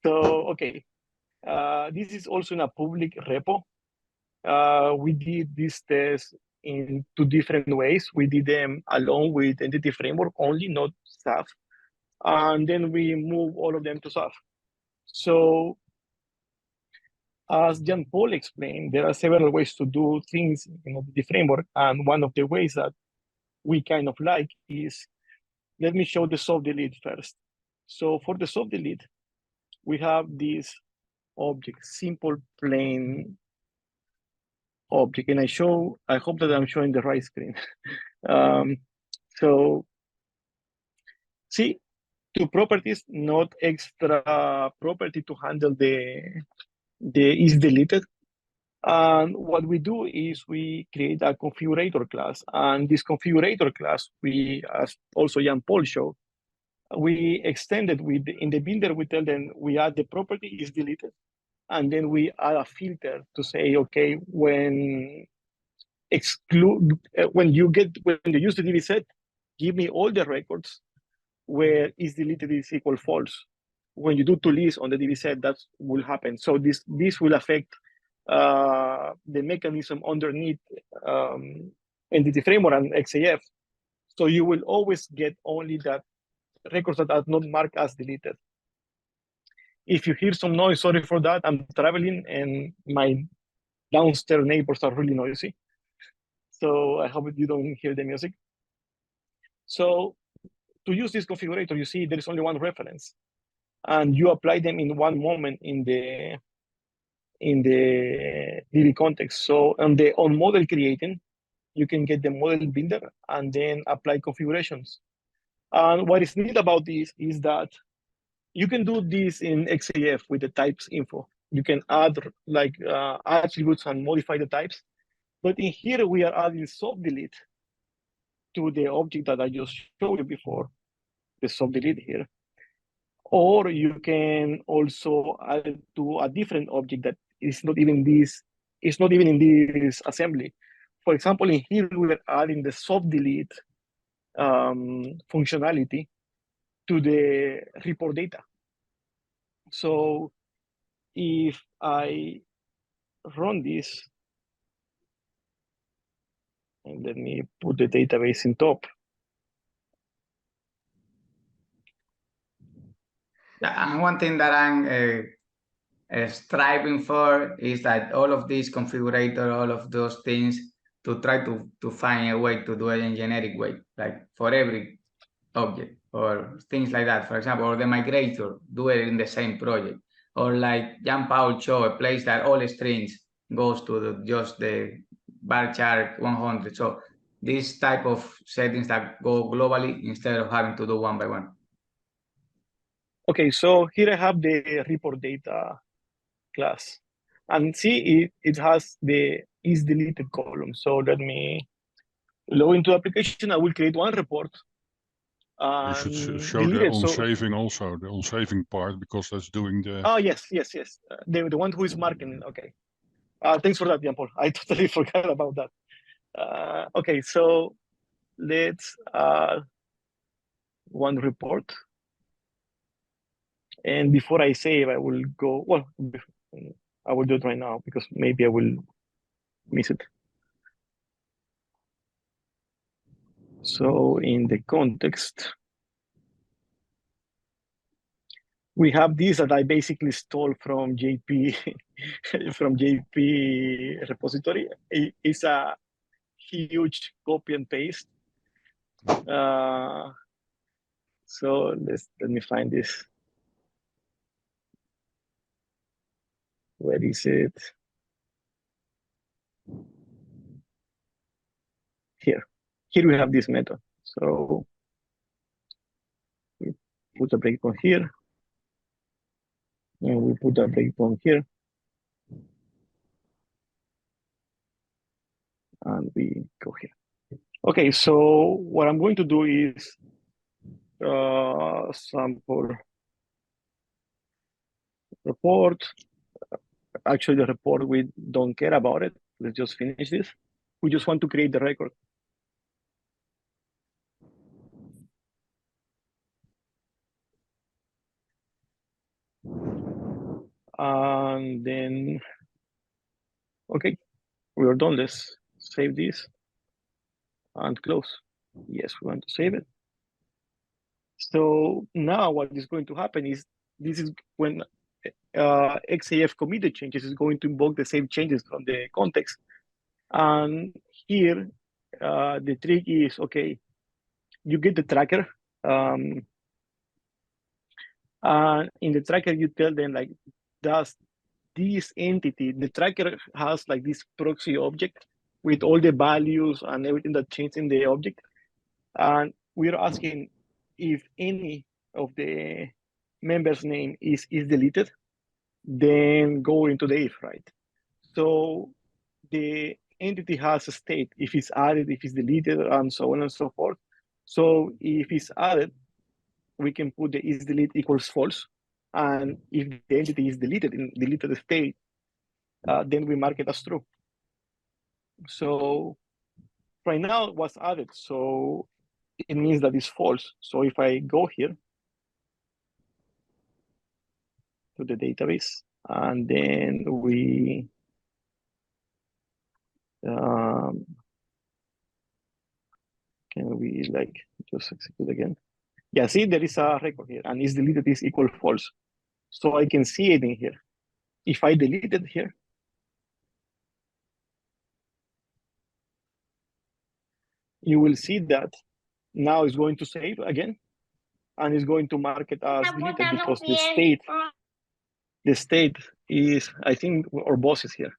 So, okay, this is also in a public repo. We did this test in two different ways. We did them along with Entity Framework only, not XAF. And then we move all of them to XAF. So as Jean Paul explained, there are several ways to do things in the framework. And one of the ways that we kind of like is, let me show the soft delete first. So for the soft delete, we have this object, simple plain object. And I hope that I'm showing the right screen. So see, two properties, not extra property to handle the is deleted. And what we do is we create a configurator class. And this configurator class, we, as also Jan Paul showed, we extended with, in the builder, we tell them we add the property is deleted. And then we add a filter to say, okay, when when you use the DB set, give me all the records where is deleted is equal false. When you do to list on the DB set, that will happen. So this will affect the mechanism underneath Entity Framework and XAF. So you will always get only that records that are not marked as deleted. If you hear some noise, sorry for that. I'm traveling and my downstairs neighbors are really noisy. So I hope you don't hear the music. So to use this configurator, you see there is only one reference. And you apply them in one moment in the DB context. So on model creating, you can get the model builder and then apply configurations. And what is neat about this is that you can do this in XAF with the types info. You can add like attributes and modify the types. But in here, we are adding soft delete to the object that I just showed you before, the soft delete here. Or you can also add it to a different object that is not even in this assembly. For example, in here, we are adding the soft delete functionality to the report data. So if I run this, and let me put the database in top. Yeah, and one thing that I'm striving for is that all of these configurator, all of those things, to try to find a way to do it in generic way, like for every object or things like that. For example, or the migrator, do it in the same project. Or like Jean Paul showed, a place that all strings goes to just the varchar 100. So this type of settings that go globally instead of having to do one by one. Okay, so here I have the report data class. And see, it has the is deleted column. So let me log into the application. I will create one report. You should show the on-saving also, the on-saving part, because that's doing the... Oh, yes. The one who is marking, okay. Thanks for that, Jan Paul. I totally forgot about that. Okay, so let's one report. And before I save, I will go, well, I will do it right now because maybe I will miss it. So in the context, we have this that I basically stole from JP, from JP repository. It's a huge copy and paste. So let me find this. Where is it? Here we have this method. So we put a breakpoint here. And we put a breakpoint here. And we go here. Okay, so what I'm going to do is sample report. Actually, the report, we don't care about it. Let's just finish this. We just want to create the record. And then, okay, we are done. Let's save this and close. Yes, we want to save it. So now what is going to happen is, this is when XAF committed changes is going to invoke the same changes from the context. And here, the trick is, okay, you get the tracker. And in the tracker, you tell them, like, does this entity, the tracker has like this proxy object with all the values and everything that changed in the object. And we're asking if any of the members' name is deleted, then go into the if, right? So the entity has a state, if it's added, if it's deleted, and so on and so forth. So if it's added, we can put the is delete equals false. And if the entity is deleted in deleted state, then we mark it as true. So right now it was added, so it means that it's false. So if I go here to the database, and then we can we like just execute again? Yeah, see, there is a record here, and is deleted is equal false. So I can see it in here. If I delete it here, you will see that now it's going to save again, and it's going to mark it as deleted because the state is, I think, our boss is here.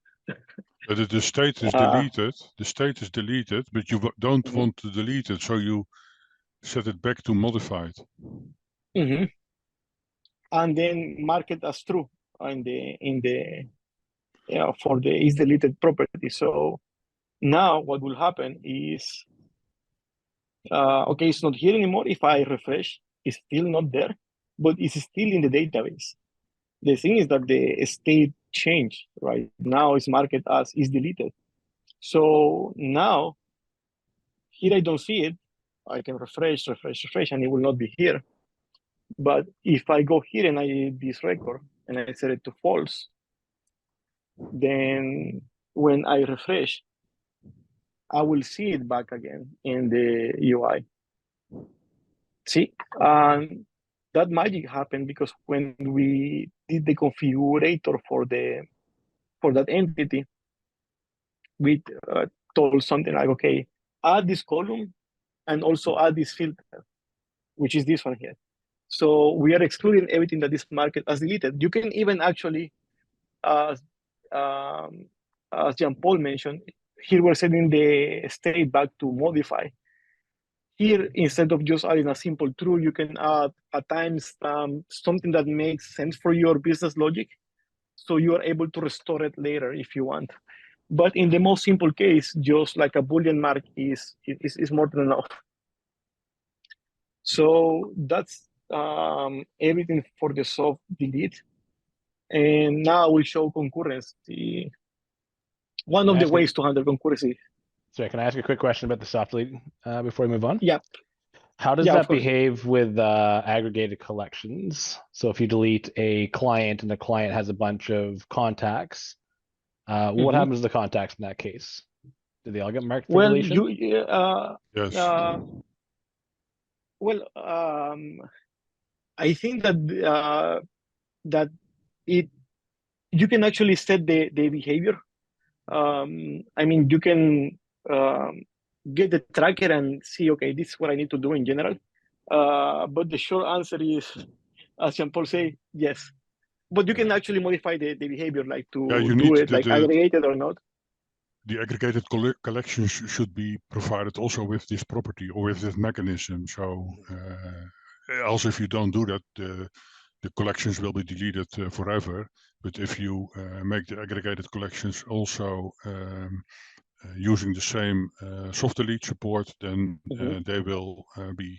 But the state is deleted. The state is deleted, but you don't want to delete it, so you set it back to modified. And then mark it as true in the for the is deleted property. So now what will happen is, okay, it's not here anymore. If I refresh, it's still not there, but it's still in the database. The thing is that the state changed, right? Now it's marked as is deleted. So now here I don't see it. I can refresh, and it will not be here. But if I go here and I edit this record and I set it to false, then when I refresh, I will see it back again in the UI. See, that magic happened because when we did the configurator for that entity, we told something like, okay, add this column and also add this filter, which is this one here. So we are excluding everything that is marked as deleted. You can even actually, as Jean-Paul mentioned, here we're setting the state back to modify. Here, instead of just adding a simple true, you can add a timestamp, something that makes sense for your business logic. So you are able to restore it later if you want. But in the most simple case, just like a Boolean mark is more than enough. So that's everything for the soft delete. And now we'll show concurrency. One of the ways to handle concurrency. Sorry, can I ask a quick question about the soft delete before we move on? Yeah. How does that behave with aggregated collections? So if you delete a client and the client has a bunch of contacts, what happens to the contacts in that case? Do they all get marked for deletion? Yes. I think that you can actually set the behavior. I mean, you can get the tracker and see, okay, this is what I need to do in general. But the short answer is, as Jean-Paul say, yes. But you can actually modify the behavior, like to do it like aggregated or not. The aggregated collections should be provided also with this property or with this mechanism. So also if you don't do that, the collections will be deleted forever. But if you make the aggregated collections also using the same soft delete support, then they will be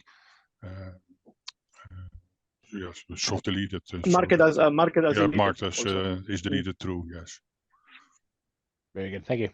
yes, soft deleted. Marked as marked as is deleted true. Yes. Very good. Thank you.